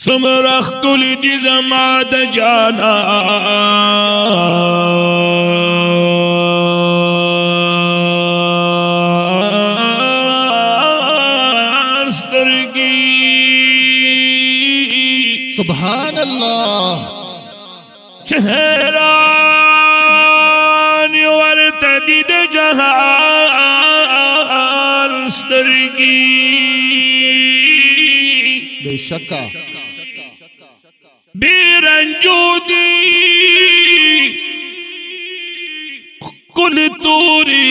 सुमरख कुली दी जमात जाना सुभान अल्लाह चेहरा वर्तदीद जहान स्तरगी बेशक्का बेरंजूदी कुल तूरी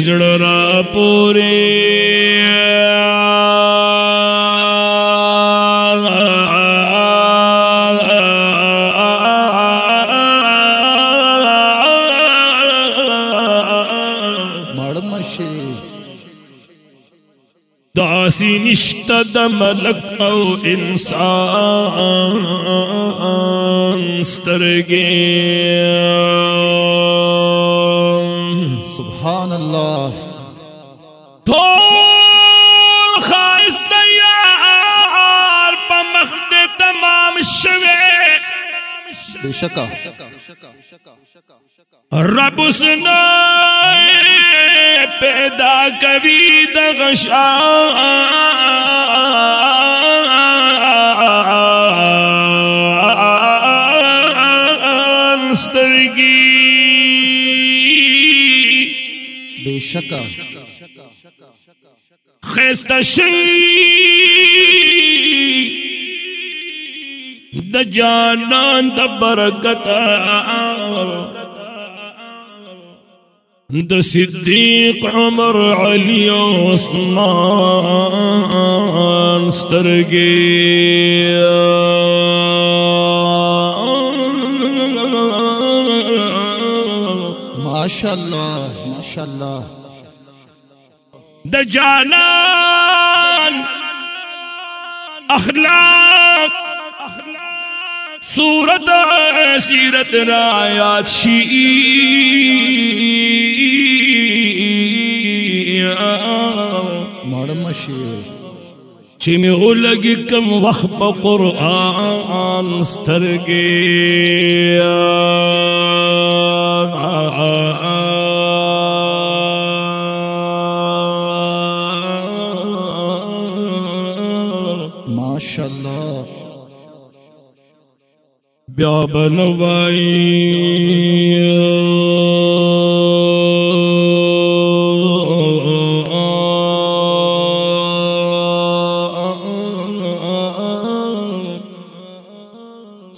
जड़रा पूरे दासी निश्तद मलक इंसान स्तरगे सुभान अल्लाह तोल खाइस यार पमख्द तमाम शवे बेशक्का रब उसने पैदा कभी दगशा स्तरगी बेशक्का खैस्ता द जानान द बरकता द सिद्दीक उमर अली उस्मान स्तरगे माशाअल्लाह माशाअल्लाह द जानान अखलाक सूरत सीरत रायात चिम लगी कम वक्त कुरआन स्तरगे माशाअल्लाह ब्या बनवाई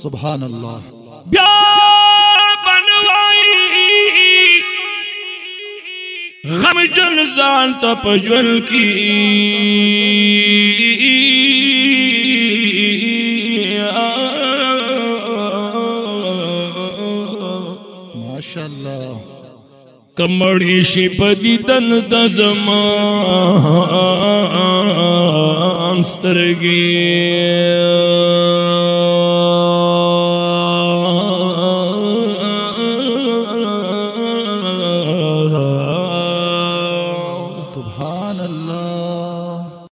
सुभान अल्लाह ब्या बनवाई गम जन जान तपजल की माशाअल्लाह कमड़ी शिपदी तन दजमान स्तरगी